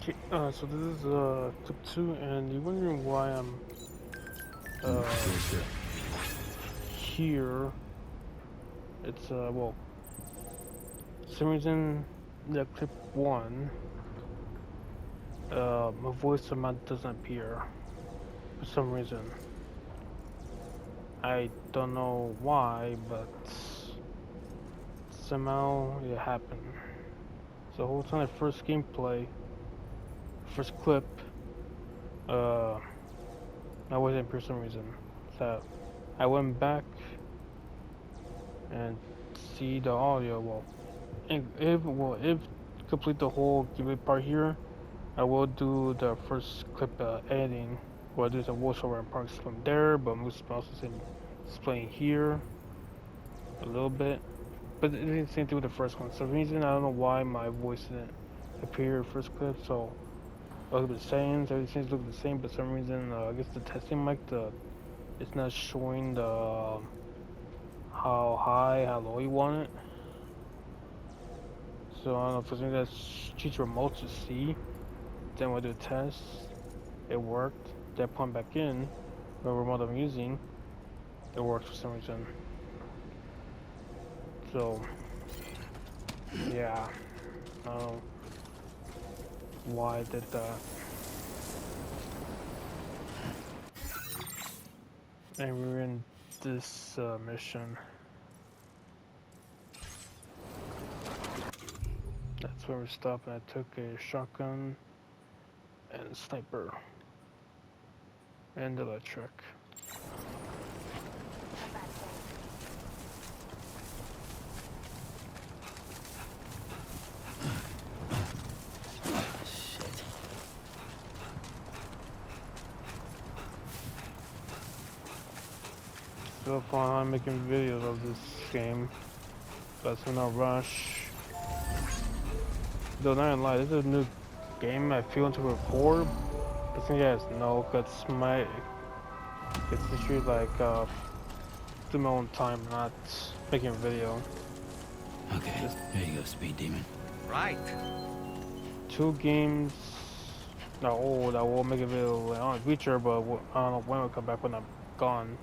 Okay, so this is clip 2, and you're wondering why I'm Yes, sir. here. It's well, for some reason, the clip 1, my voice amount doesn't appear for some reason. I don't know why, but somehow it happened. So the whole time, the first gameplay, first clip, uh, I wasn't for some reason. So I went back and see the audio. Well, if complete the whole gameplay part here, I will do the first clip editing, where I do some voiceover and parts from there, but most also explain here a little bit. But it's the same thing with the first one. So for some reason I don't know why my voice didn't appear in the first clip. So I look at the settings, everything looks the same, but for some reason I guess the testing mic it's not showing the how high, how low you want it. So I don't know if it's something that's choose remote to see. Then we'll do a test. It worked. That point back in, the remote I'm using, it works for some reason. So yeah, I don't know why I did that. And we're in this mission. That's where we stopped, and I took a shotgun and a sniper and electric. Still fun. I'm making videos of this game, but it's no rush. Though not gonna lie, this is a new game I feel to record. But since you guys know, cause it's literally like do my own time, not making a video. Okay, Just there you go, speed demon. Right. 2 games that old. I will make a video on the future, but I don't know when it'll come back when I'm gone.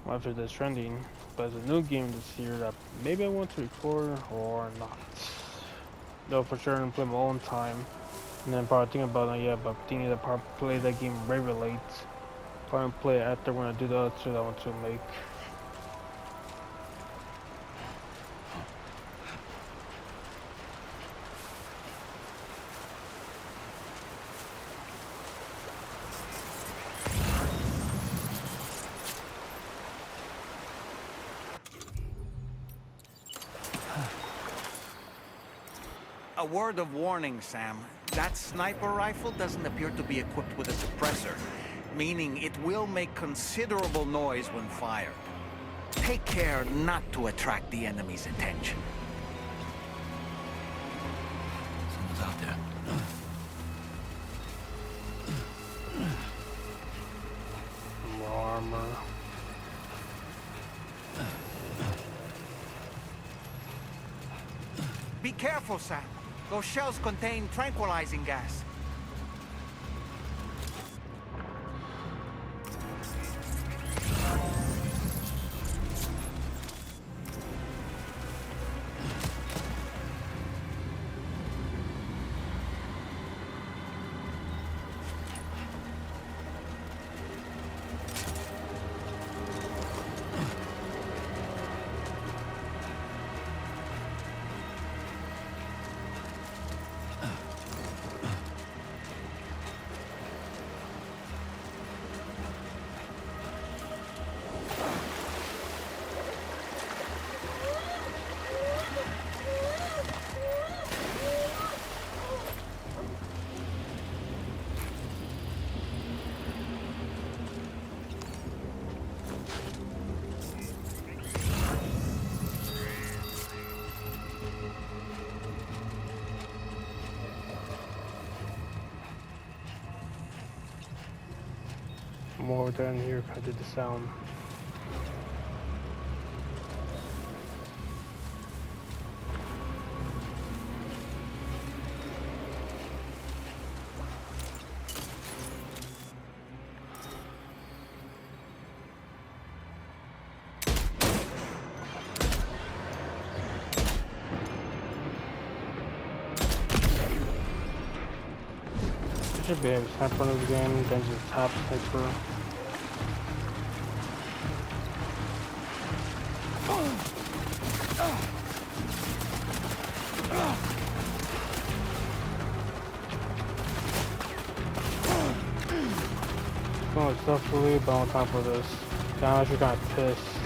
After the Stranding, but it's a new game this year that maybe I want to record or not. Though for sure I'm playing my own time. And then probably thinking about it, yeah, but thinking that probably play that game very late. Probably play it after when I do the other two that I want to make. A word of warning, Sam. That sniper rifle doesn't appear to be equipped with a suppressor, meaning it will make considerable noise when fired. Take care not to attract the enemy's attention. Someone's out there. More armor. Be careful, Sam. Those shells contain tranquilizing gas. More down here if I did the sound. should be a sniper in this game than just top sniper. Going successfully, but on top of this. I'm actually kind of pissed.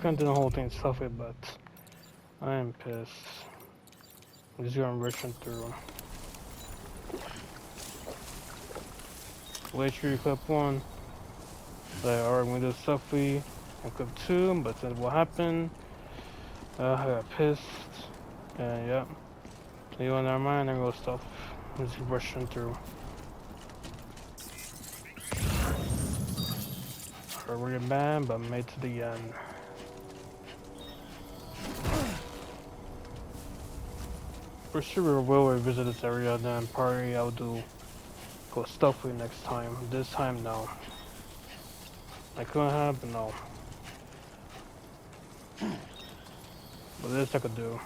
couldn't do the whole thing stuffy, but I am pissed. I'm just going rushing through. Wait till you clip one. Like, alright, we do stuffy. And clip two, but then what happened? I got pissed. And yep. So you on our mind and go stuff. I'm just rushing through. Really bad, but made to the end. For sure we will revisit this area, then probably I'll do go stuffy next time. This time no. I couldn't have, but no. But this I could do.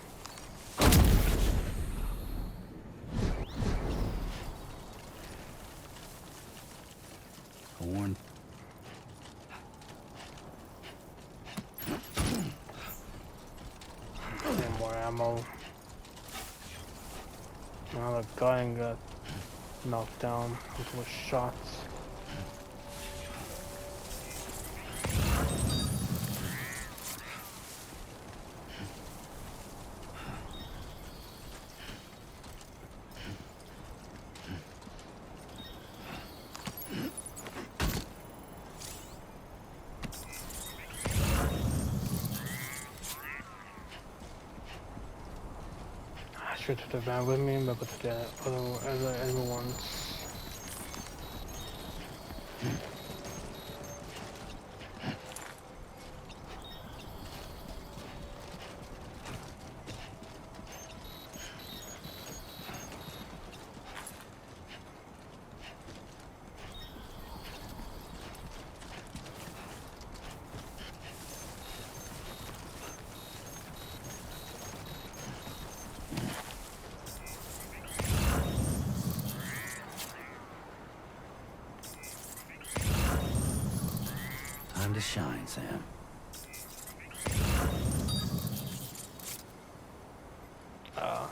I warned. And more ammo. Now the guy got knocked down with shots. I should have the van with me, but to the other ones. Time to shine, Sam. Uh,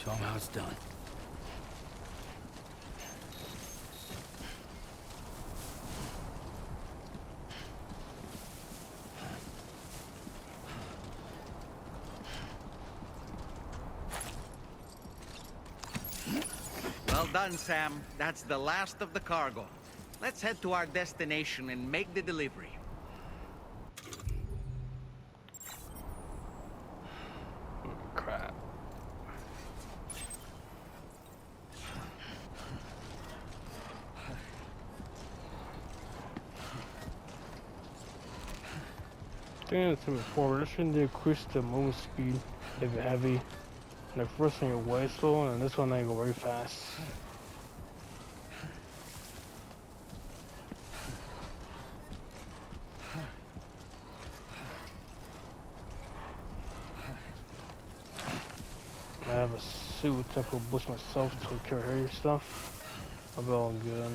Show 'em how it's done. Well done, Sam. That's the last of the cargo. Let's head to our destination and make the delivery. crap. I think it's before. This should increase the movement speed if you're heavy. And the first one you're way slow, and this one I go very fast. I have a suit that could boost myself to carry heavy stuff. I'll be all good.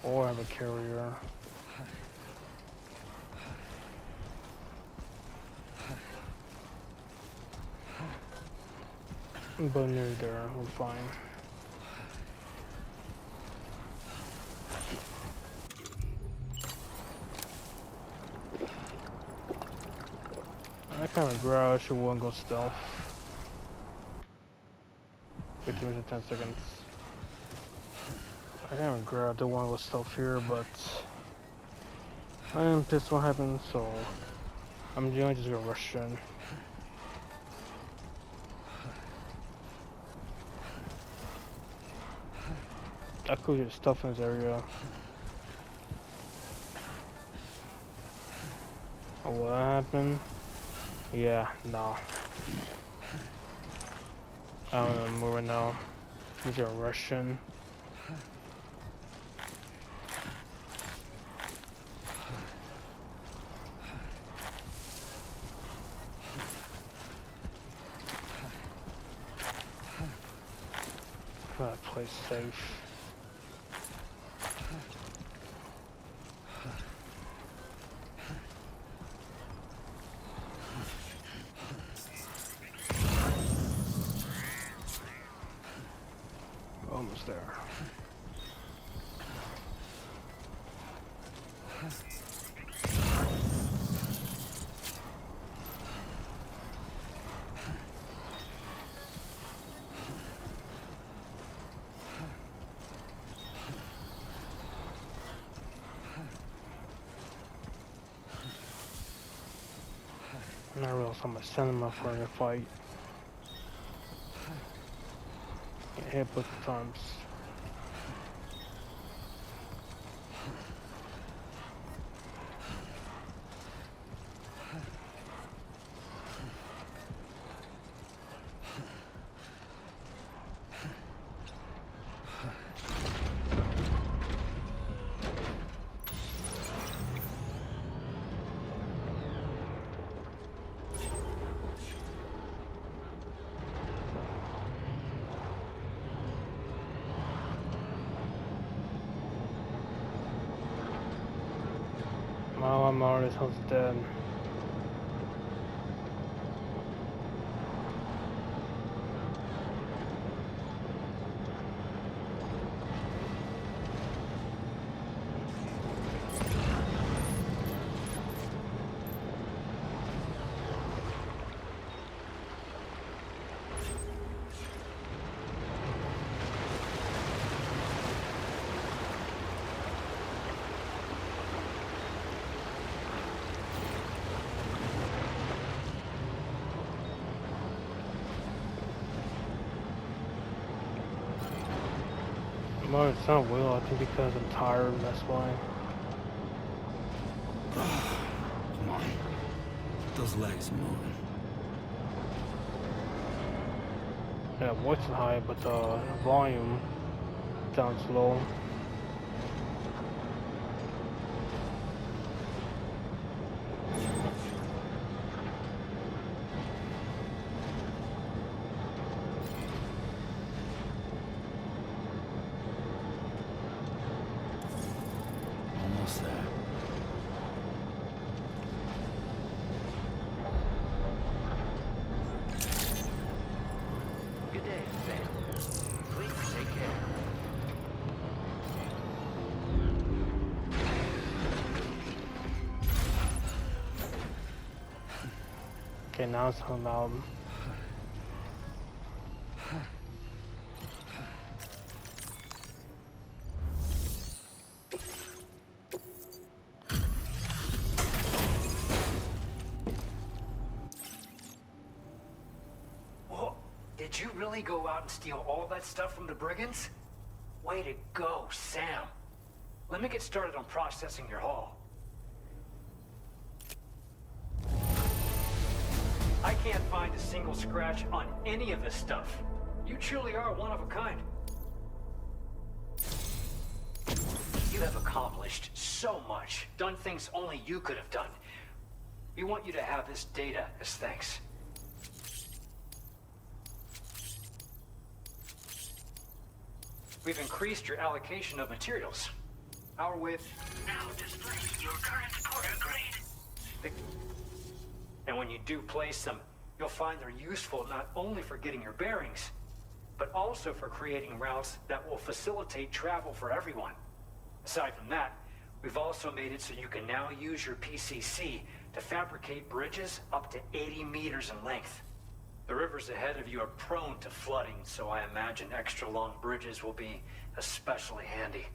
Or I have a carrier. But near there, we're fine. I kind of garage, it won't go stealth. 15 minutes and 10 seconds. I kind of grab the one with stealth here, but I am pissed what happened, so I'm just gonna rush in. I could get stuff in this area. Oh, what happened? Yeah, no. I'm moving now. These are Russian. That place safe. Almost there. I realized I'm gonna send him up for a fight. Get hit both times. Oh, I'm already almost dead. Well, it's not will, I think because I'm tired, that's why. Come on. Get those legs moving. Yeah, voice is high, but the volume sounds low. Almost there. Good day, Sam. Please take care. Okay, now it's so loud. Whoa, did you really go out and steal all that stuff from the brigands? Way to go, Sam. Let me get started on processing your haul. I can't find a single scratch on any of this stuff. You truly are one of a kind. You have accomplished so much, done things only you could have done. We want you to have this data as thanks. We've increased your allocation of materials. Our width Now display your current porter grade. And when you do place them, you'll find they're useful not only for getting your bearings, but also for creating routes that will facilitate travel for everyone. Aside from that, we've also made it so you can now use your PCC to fabricate bridges up to 80 meters in length. The rivers ahead of you are prone to flooding, so I imagine extra long bridges will be especially handy.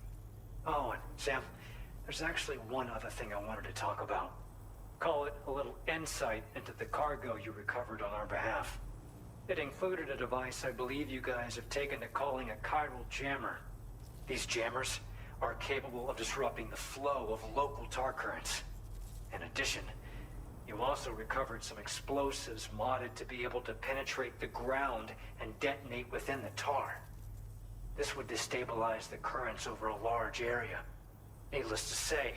Oh, and Sam, there's actually one other thing I wanted to talk about. Call it a little insight into the cargo you recovered on our behalf. It included a device I believe you guys have taken to calling a chiral jammer. These jammers are capable of disrupting the flow of local tar currents. In addition, You also recovered some explosives modded to be able to penetrate the ground and detonate within the tar. This would destabilize the currents over a large area. Needless to say,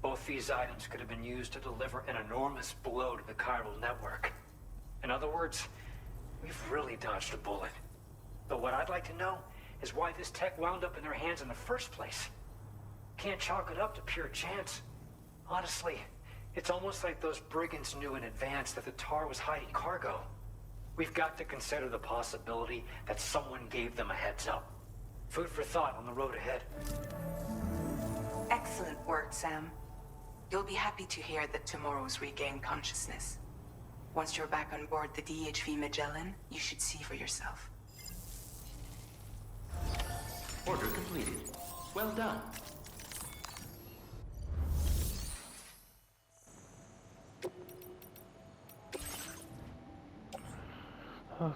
both these items could have been used to deliver an enormous blow to the chiral network. In other words, we've really dodged a bullet. But what I'd like to know is why this tech wound up in their hands in the first place. Can't chalk it up to pure chance. Honestly, it's almost like those brigands knew in advance that the tar was hiding cargo. We've got to consider the possibility that someone gave them a heads up. Food for thought on the road ahead. Excellent work, Sam. You'll be happy to hear that tomorrow's regained consciousness. Once you're back on board the DHV Magellan, you should see for yourself. Order completed. Well done. Okay.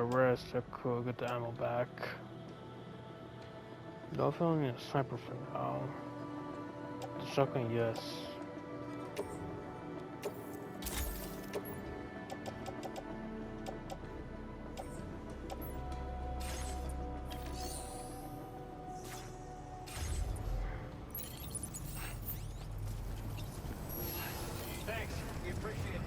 Rest, I could get the ammo back. Nothing in a sniper for now. The shotgun, yes. Thanks. We appreciate it.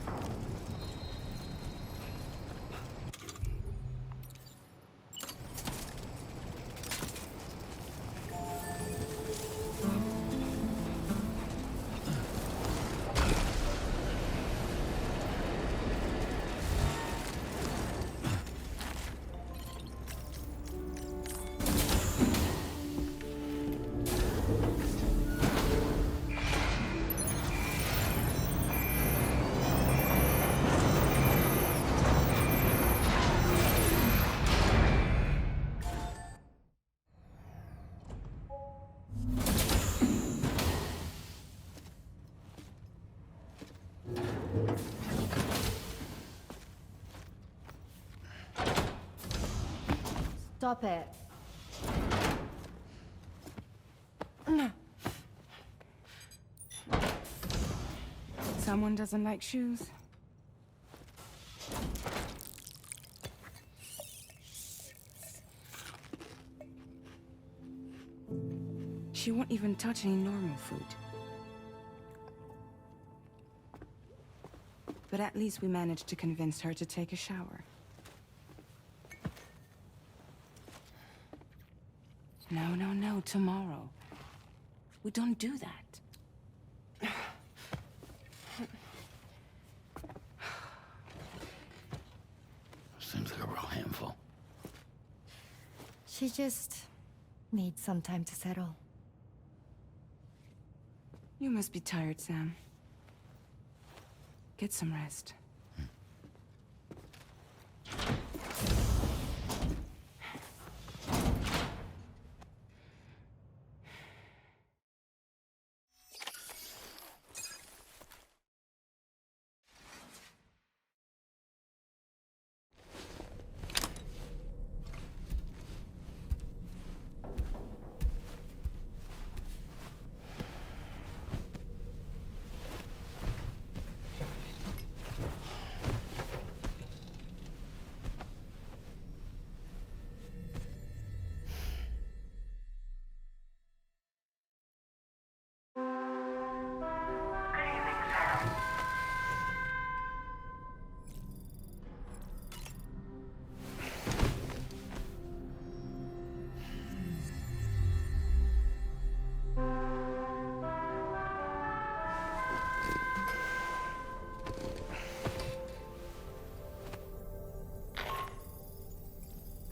Stop it. Someone doesn't like shoes? She won't even touch any normal food. But at least we managed to convince her to take a shower. No, tomorrow. We don't do that. Seems like a real handful. She just needs some time to settle. You must be tired, Sam. Get some rest.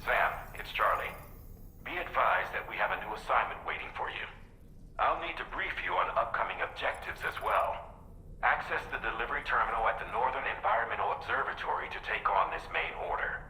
Sam, it's Charlie. Be advised that we have a new assignment waiting for you. I'll need to brief you on upcoming objectives as well. Access the delivery terminal at the Northern Environmental Observatory to take on this main order.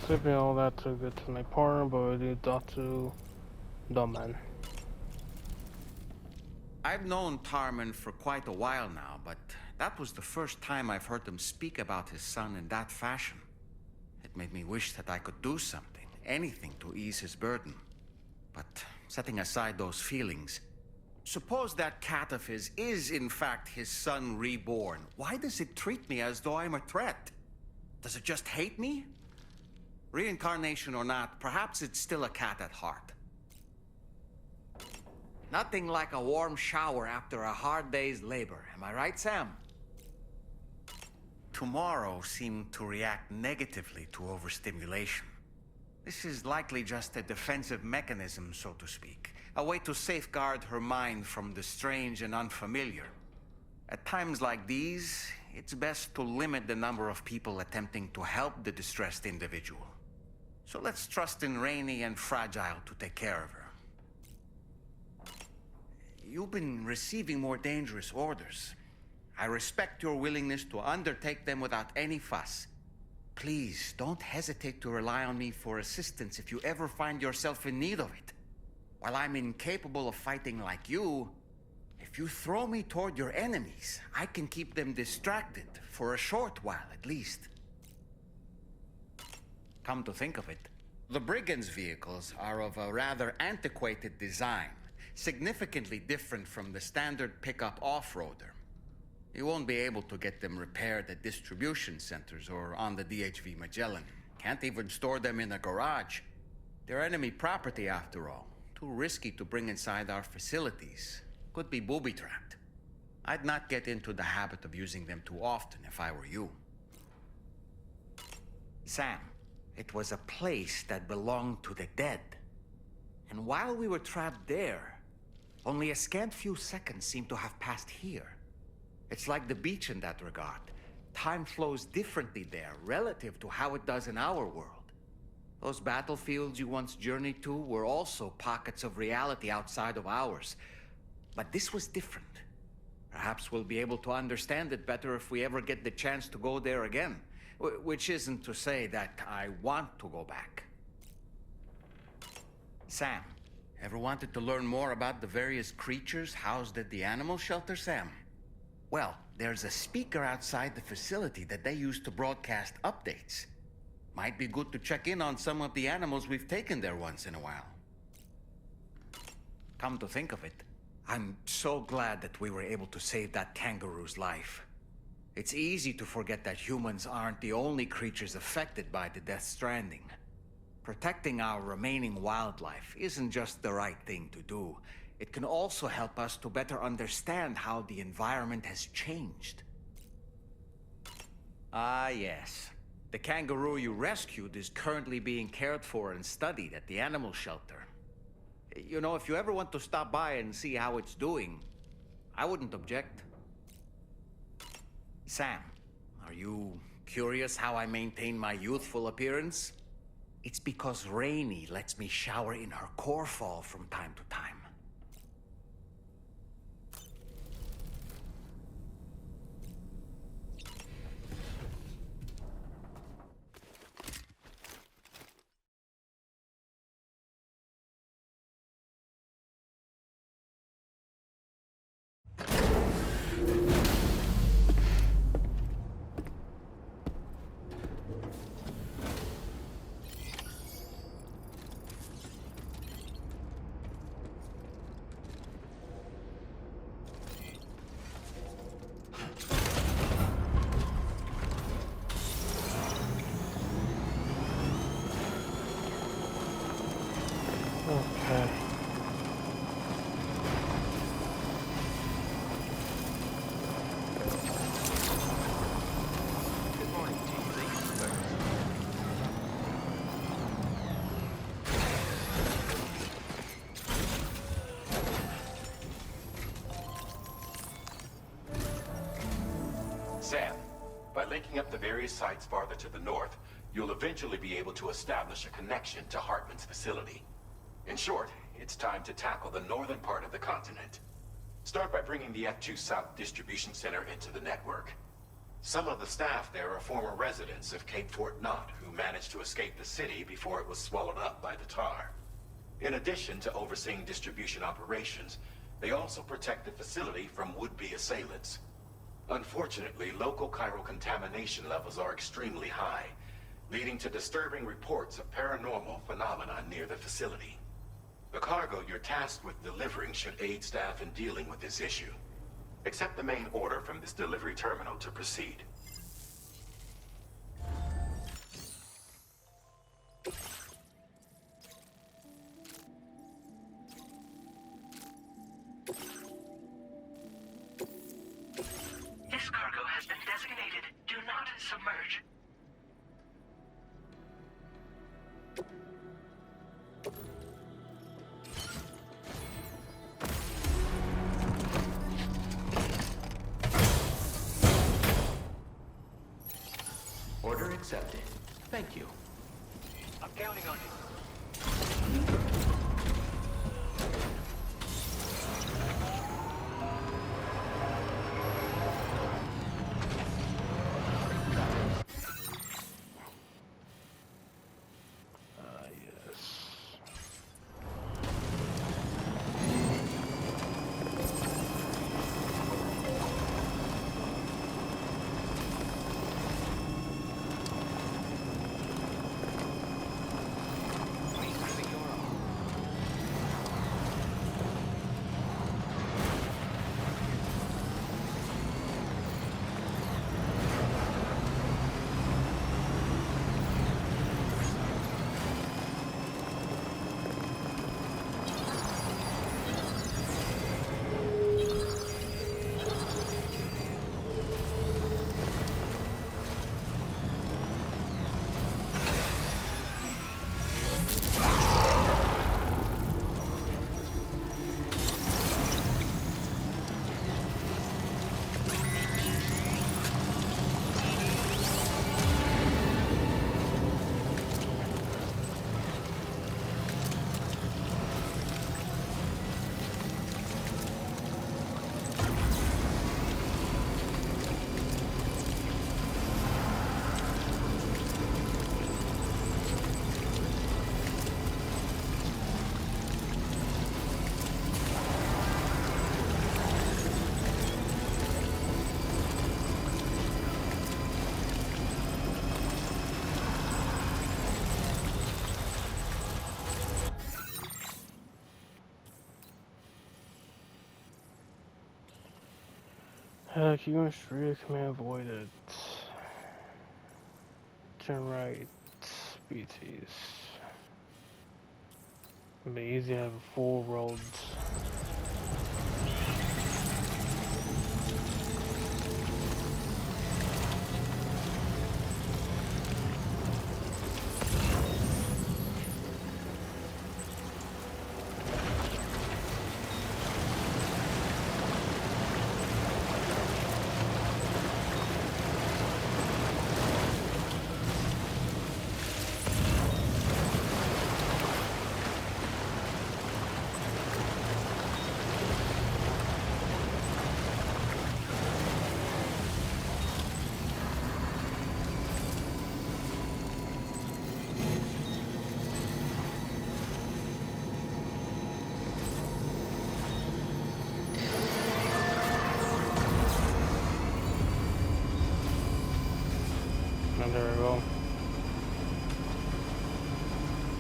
skipping all that to get to my partner, but we talk to the man. I've known Tarman for quite a while now, but that was the first time I've heard him speak about his son in that fashion. It made me wish that I could do something, anything to ease his burden. But setting aside those feelings, suppose that cat of his is in fact his son reborn. Why does it treat me as though I'm a threat? Does it just hate me? Reincarnation or not, perhaps it's still a cat at heart. Nothing like a warm shower after a hard day's labor. Am I right, Sam? Tomorrow seemed to react negatively to overstimulation. This is likely just a defensive mechanism, so to speak. A way to safeguard her mind from the strange and unfamiliar. At times like these, it's best to limit the number of people attempting to help the distressed individual. So let's trust in Rainy and Fragile to take care of her. You've been receiving more dangerous orders. I respect your willingness to undertake them without any fuss. Please, don't hesitate to rely on me for assistance if you ever find yourself in need of it. While I'm incapable of fighting like you, if you throw me toward your enemies, I can keep them distracted for a short while at least. Come to think of it, the Brigands' vehicles are of a rather antiquated design, significantly different from the standard pickup off-roader. You won't be able to get them repaired at distribution centers or on the DHV Magellan. Can't even store them in a garage. They're enemy property after all. Too risky to bring inside our facilities. Could be booby-trapped. I'd not get into the habit of using them too often if I were you. Sam, it was a place that belonged to the dead. And while we were trapped there, only a scant few seconds seem to have passed here. It's like the beach in that regard. Time flows differently there, relative to how it does in our world. Those battlefields you once journeyed to were also pockets of reality outside of ours. But this was different. Perhaps we'll be able to understand it better if we ever get the chance to go there again. Which isn't to say that I want to go back. Sam, ever wanted to learn more about the various creatures housed at the animal shelter, Sam? Well, there's a speaker outside the facility that they use to broadcast updates. Might be good to check in on some of the animals we've taken there once in a while. Come to think of it, I'm so glad that we were able to save that kangaroo's life. It's easy to forget that humans aren't the only creatures affected by the Death Stranding. Protecting our remaining wildlife isn't just the right thing to do. It can also help us to better understand how the environment has changed. Ah, yes. The kangaroo you rescued is currently being cared for and studied at the animal shelter. You know, if you ever want to stop by and see how it's doing, I wouldn't object. Sam, are you curious how I maintain my youthful appearance? It's because Rainy lets me shower in her core fall from time to time. Okay. Good morning to you, ladies first. Sam, by linking up the various sites farther to the north, you'll eventually be able to establish a connection to Hartman's facility. In short, it's time to tackle the northern part of the continent. Start by bringing the F2 South Distribution Center into the network. Some of the staff there are former residents of Cape Fort Knott who managed to escape the city before it was swallowed up by the tar. In addition to overseeing distribution operations, they also protect the facility from would-be assailants. Unfortunately, local chiral contamination levels are extremely high, leading to disturbing reports of paranormal phenomena near the facility. The cargo you're tasked with delivering should aid staff in dealing with this issue. Accept the main order from this delivery terminal to proceed. This cargo has been designated Do Not Submerge. Order accepted. Thank you. I'm counting on you. Yes. Keep going straight, command avoided. Turn right, BTs. Amazing, I have full roads. And there we go.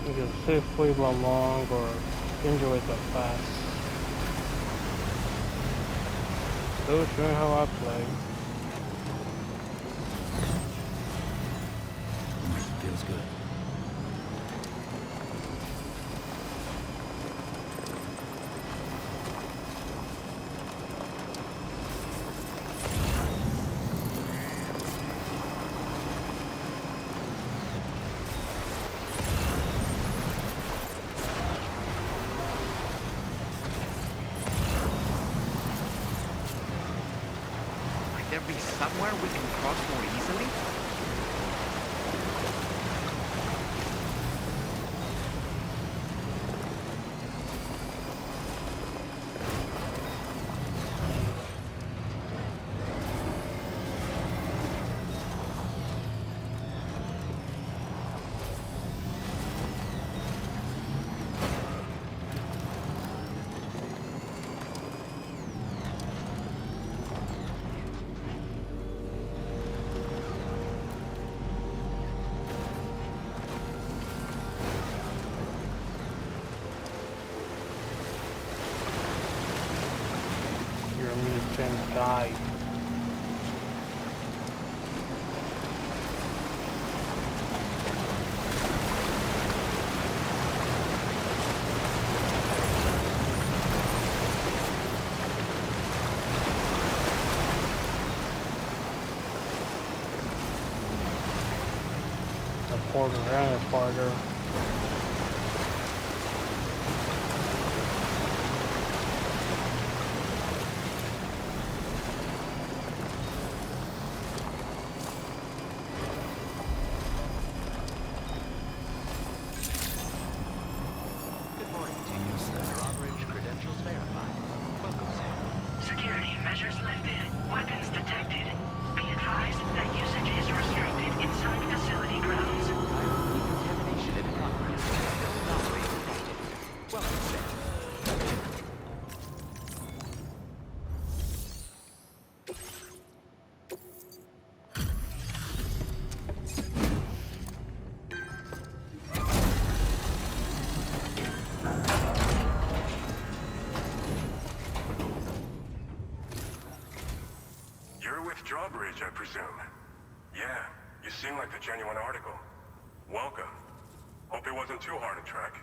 You can safely run long or enjoy the fast. Still showing how I play. Feels good. Might there be somewhere we can cross more easily? die. A quarter and a quarter. Good morning to you, sir. Drawbridge credentials verified. Welcome, sir. Security measures lifted. Weapons detected. Be advised that usage is restricted inside facility grounds. Decontamination in progress. Building operator detected. Welcome, sir. You're with Drawbridge, I presume. Yeah, you seem like the genuine article. Welcome. Hope it wasn't too hard to track.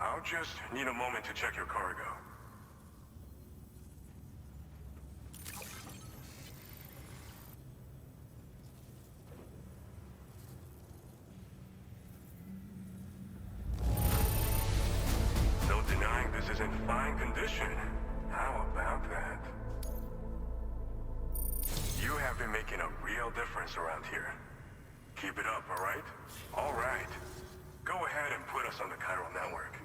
I'll just need a moment to check your cargo. No denying this is in fine condition. How about that? You have been making a real difference around here. Keep it up, all right? All right. Go ahead and put us on the chiral network.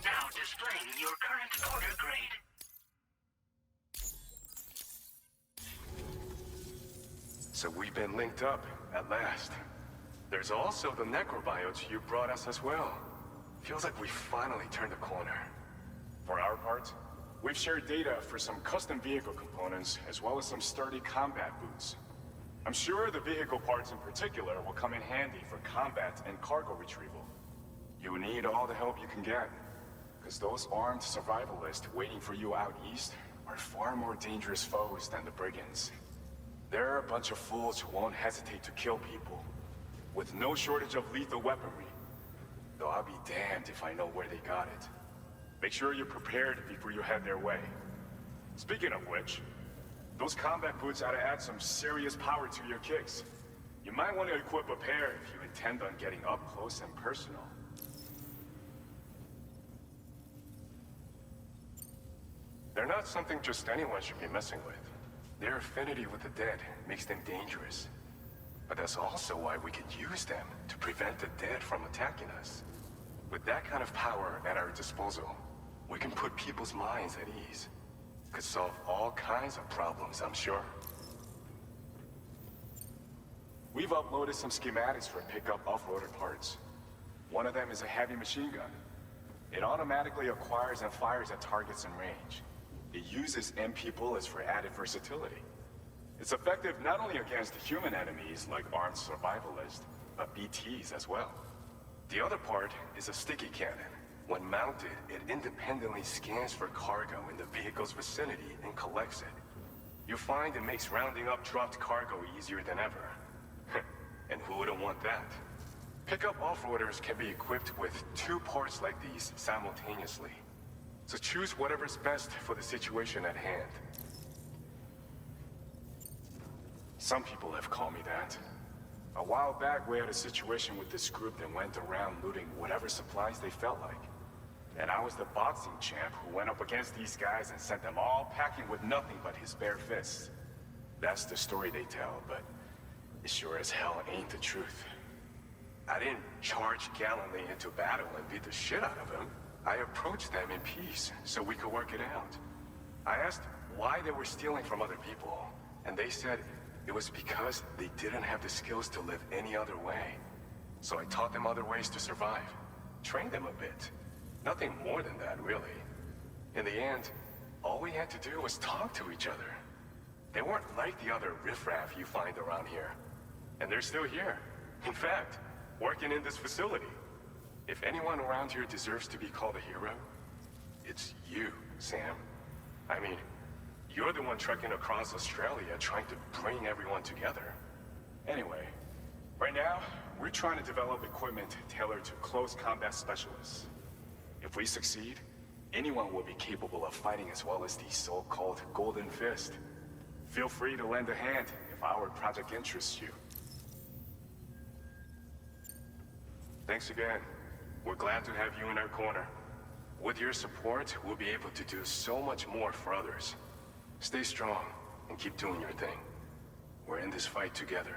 Now displaying your current order grade. So we've been linked up, at last. There's also the necrobiotes you brought us as well. Feels like we finally turned a corner. For our part, we've shared data for some custom vehicle components, as well as some sturdy combat boots. I'm sure the vehicle parts in particular will come in handy for combat and cargo retrieval. You need all the help you can get, because those armed survivalists waiting for you out east are far more dangerous foes than the brigands. They're a bunch of fools who won't hesitate to kill people, with no shortage of lethal weaponry. Though I'll be damned if I know where they got it. Make sure you're prepared before you head their way. Speaking of which, those combat boots ought to add some serious power to your kicks. You might want to equip a pair if you intend on getting up close and personal. They're not something just anyone should be messing with. Their affinity with the dead makes them dangerous. But that's also why we can use them to prevent the dead from attacking us. With that kind of power at our disposal, we can put people's minds at ease. Could solve all kinds of problems, I'm sure. We've uploaded some schematics for pickup off-roader parts. One of them is a heavy machine gun. It automatically acquires and fires at targets in range. It uses MP bullets for added versatility. It's effective not only against human enemies like armed survivalists, but BTs as well. The other part is a sticky cannon. When mounted, it independently scans for cargo in the vehicle's vicinity and collects it. You find it makes rounding up dropped cargo easier than ever. And who wouldn't want that? Pickup off-roaders can be equipped with 2 parts like these simultaneously. So choose whatever's best for the situation at hand. Some people have called me that. A while back, we had a situation with this group that went around looting whatever supplies they felt like. And I was the boxing champ who went up against these guys and sent them all packing with nothing but his bare fists. That's the story they tell, but it sure as hell ain't the truth. I didn't charge gallantly into battle and beat the shit out of them. I approached them in peace so we could work it out. I asked why they were stealing from other people, and they said it was because they didn't have the skills to live any other way. So I taught them other ways to survive, trained them a bit. Nothing more than that, really. In the end, all we had to do was talk to each other. They weren't like the other riffraff you find around here. And they're still here. In fact, working in this facility. If anyone around here deserves to be called a hero, it's you, Sam. I mean, you're the one trekking across Australia trying to bring everyone together. Anyway, right now, we're trying to develop equipment tailored to close combat specialists. If we succeed, anyone will be capable of fighting as well as these so-called Golden Fist. Feel free to lend a hand if our project interests you. Thanks again. We're glad to have you in our corner. With your support, we'll be able to do so much more for others. Stay strong and keep doing your thing. We're in this fight together.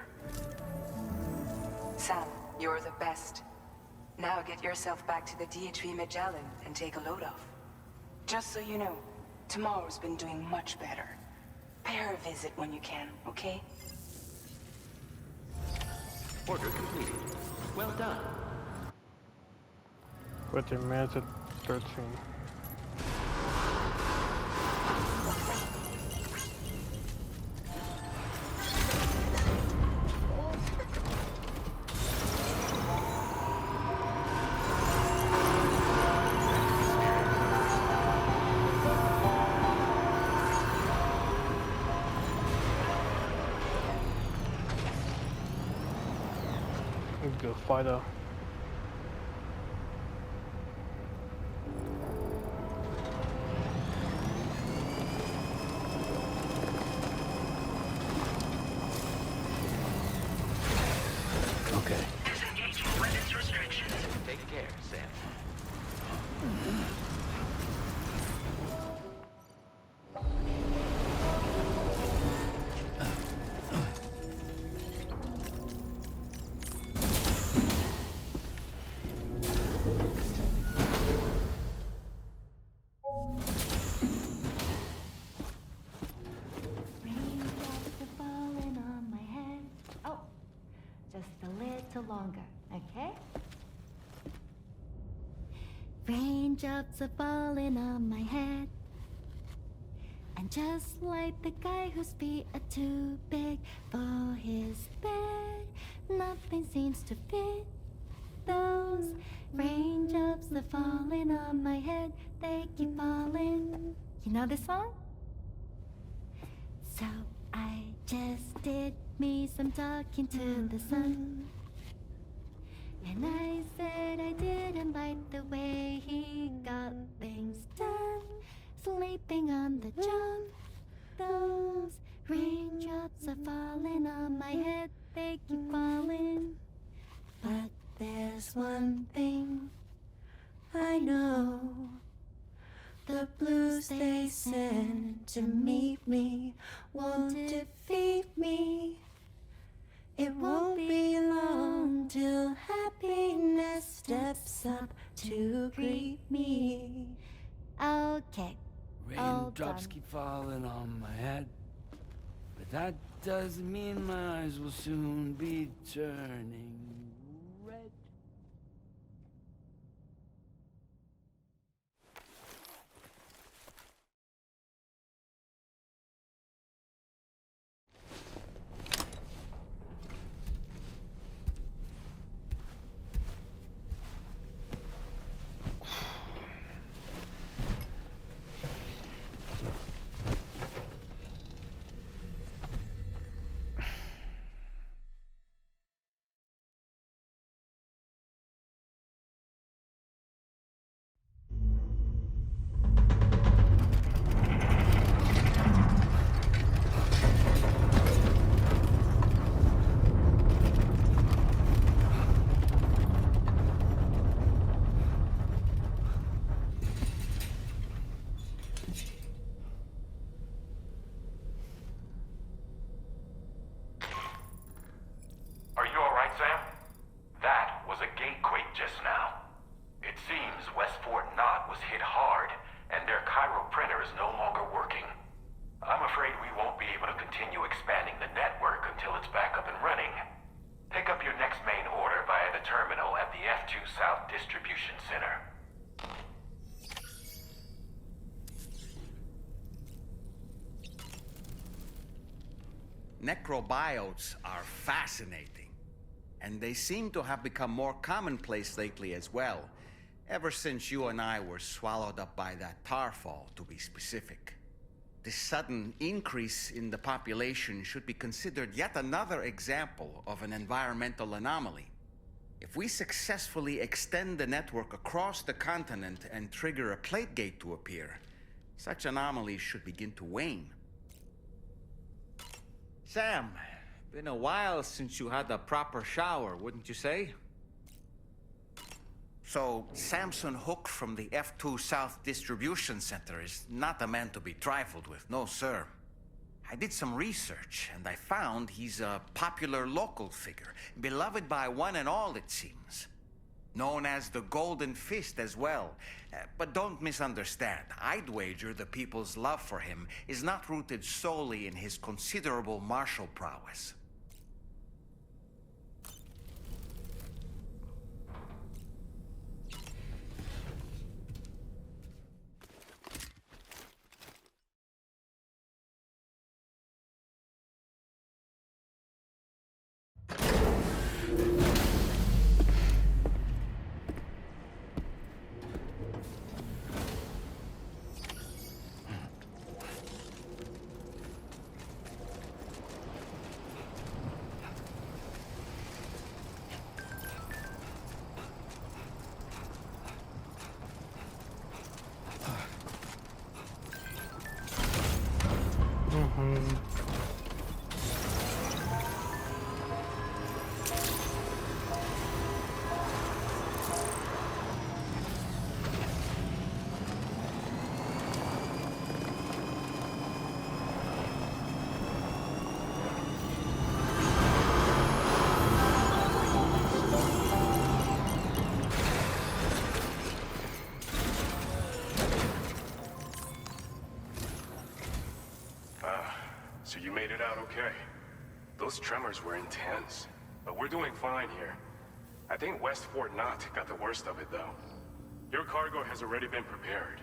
Sam, you're the best. Now get yourself back to the DHV Magellan and take a load off. Just so you know, tomorrow's been doing much better. Pay her a visit when you can, okay? Order completed. Well done. 14 minutes and 13. Good fighter. Okay. Disengaging weapons restrictions. Take care, Sam. Raindrops are falling on my head. Oh, just a little longer, okay? Raindrops are falling on my head. And just like the guy whose feet are too big for his bed, nothing seems to fit. Those raindrops are falling on my head, they keep falling. You know this song? So I just did me some talking to the sun. And I said I didn't like the way he got things done. Sleeping on the job. Those raindrops are falling on my head, they keep falling. But there's one thing I know. The blues they send to meet me won't defeat me. It won't be long till happiness steps up to greet me. Okay. Raindrops keep falling on my head, but that doesn't mean my eyes will soon be turning Necrobiotes are fascinating, and they seem to have become more commonplace lately as well, ever since you and I were swallowed up by that tarfall, to be specific. This sudden increase in the population should be considered yet another example of an environmental anomaly. If we successfully extend the network across the continent and trigger a plate gate to appear, such anomalies should begin to wane. Sam, been a while since you had a proper shower, wouldn't you say? So, Samson Hook from the F2 South Distribution Center is not a man to be trifled with, no sir. I did some research, and I found he's a popular local figure, beloved by one and all, it seems. Known as the Golden Fist as well. But don't misunderstand. I'd wager the people's love for him is not rooted solely in his considerable martial prowess. So you made it out okay. Those tremors were intense, but we're doing fine here. I think West Fort Knott got the worst of it, though. Your cargo has already been prepared.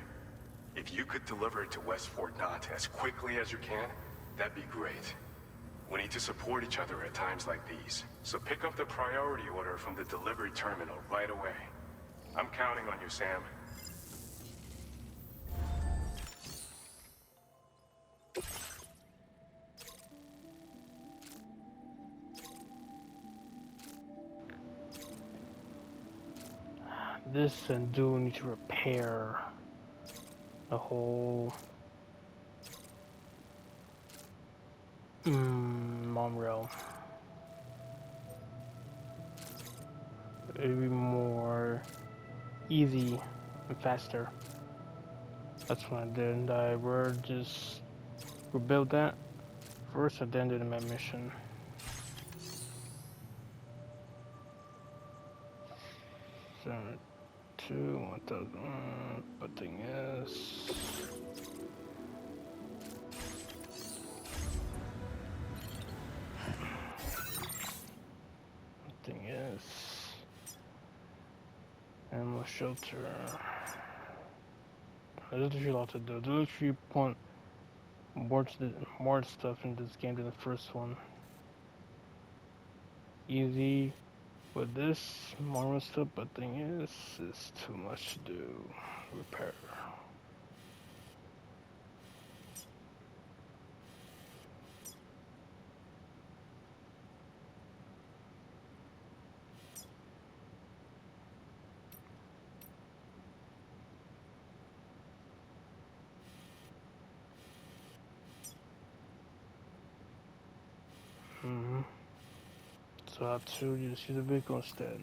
If you could deliver it to West Fort Knott as quickly as you can, that'd be great. We need to support each other at times like these, so pick up the priority order from the delivery terminal right away. I'm counting on you, Sam. This and do need to repair the whole monorail. It'd be more easy and faster. That's what I did. And I would just rebuild that first and then did my mission. So 1,000. But thing is, animal shelter. There's literally a lot to do. There's literally point more stuff in this game than the first one. Easy with this more stuff, but thing is, it's too much to do. Repair. So I have to just use the vehicle instead.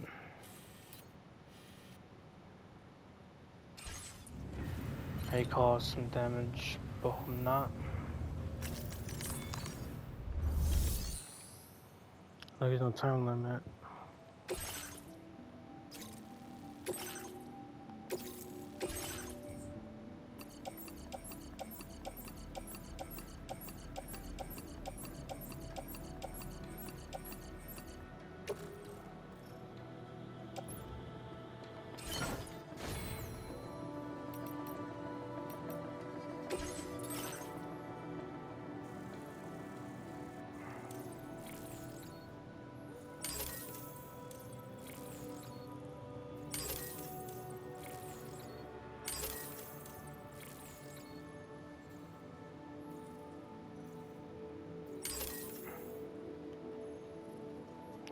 May cause some damage, but not. Like there's no time limit.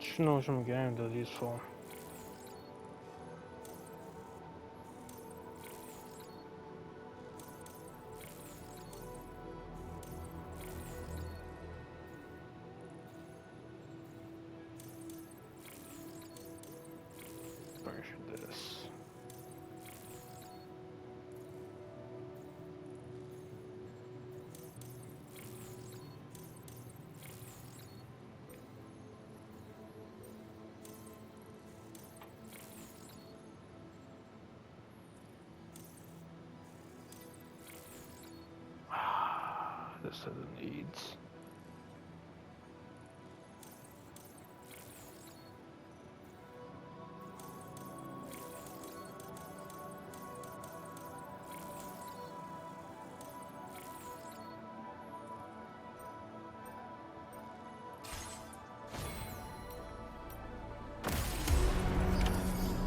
شنو game does useful? This. This has the needs.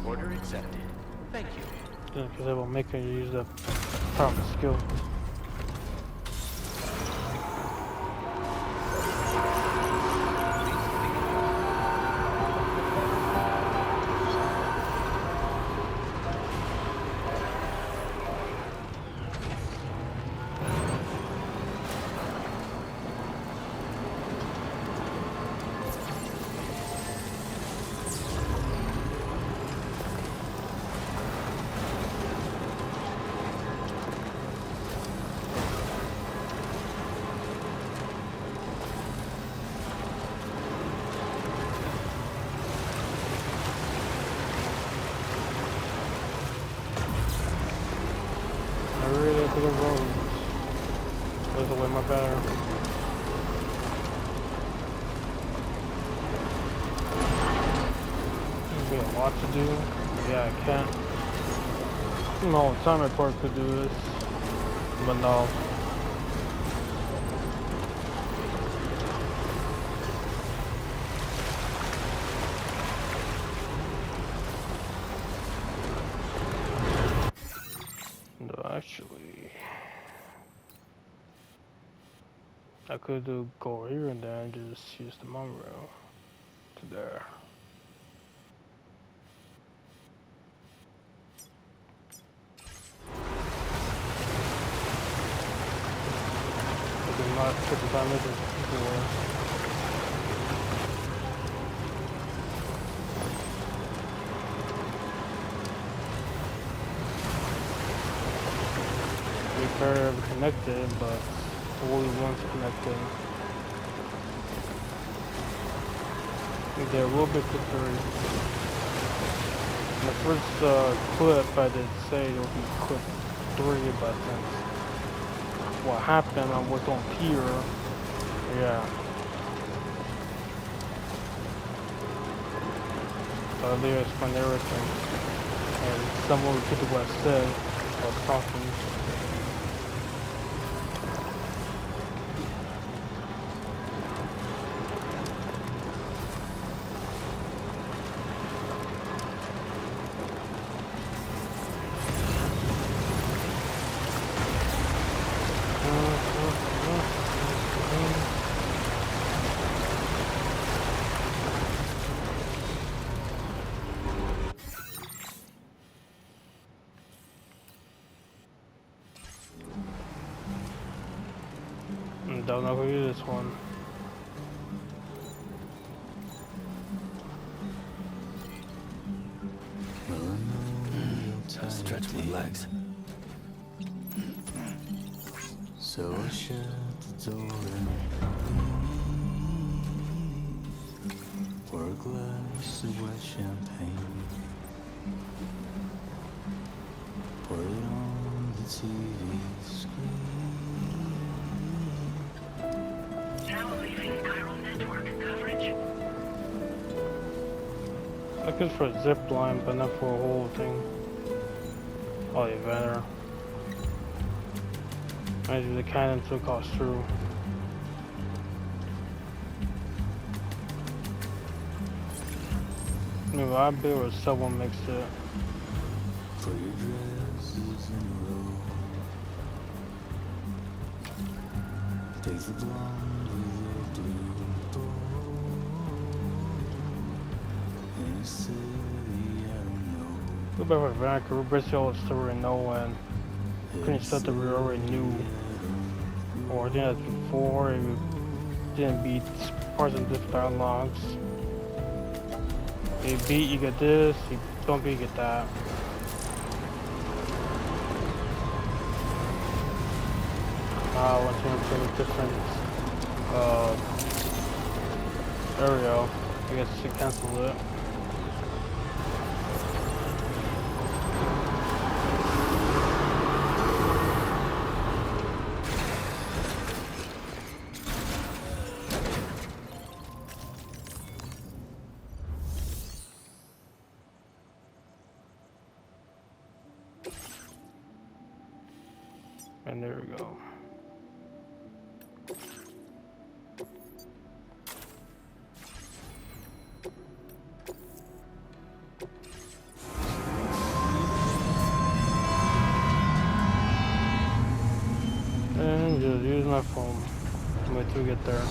Order accepted. Thank you. Yeah, because it will make you use the proper skill. To the roads. There's away my better. There's be a lot to do. Yeah, I can't. No time at work could do this. But no. No, actually. I could go here and then just use the monorail to there. I did not take the time before. Repair connected, but only once connected. There will be victory. In the first clip, I did say it would be clip 3, but since what happened, I was on pier. Yeah. So I'll explain everything. And someone repeated what I said. I was talking. Don't know who used this one. Stretch my legs. So I shut the door and pour a glass of wet champagne. Pour it on the TV screen. Now leaving chiral network coverage. That goes for a zip line, but not for a whole thing. Oh, the eventer. Maybe the cannon took us through. Maybe I bet or someone makes it. For your dresses in a row. Take the blonde with the blue bow. Go back for Vancouver, Bristol still already know, and couldn't stuff that we already knew. Or I think that's before, it didn't beat parts of this dialogues. You beat, you get this, you don't beat, you get that. Once you're into a different area, I guess you cancel it. And there we go. And just use my phone. Wait till we get there.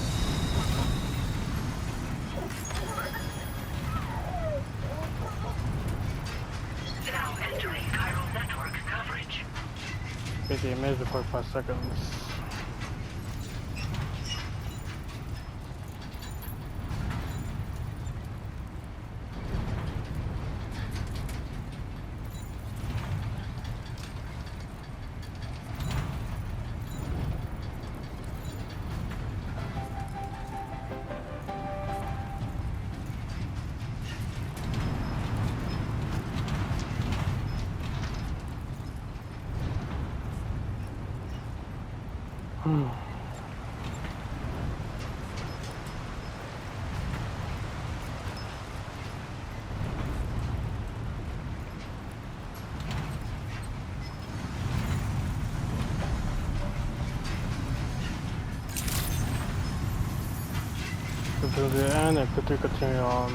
Now entering chiral network coverage. 58 minutes to 45 seconds. Go to the end and quickly continue on.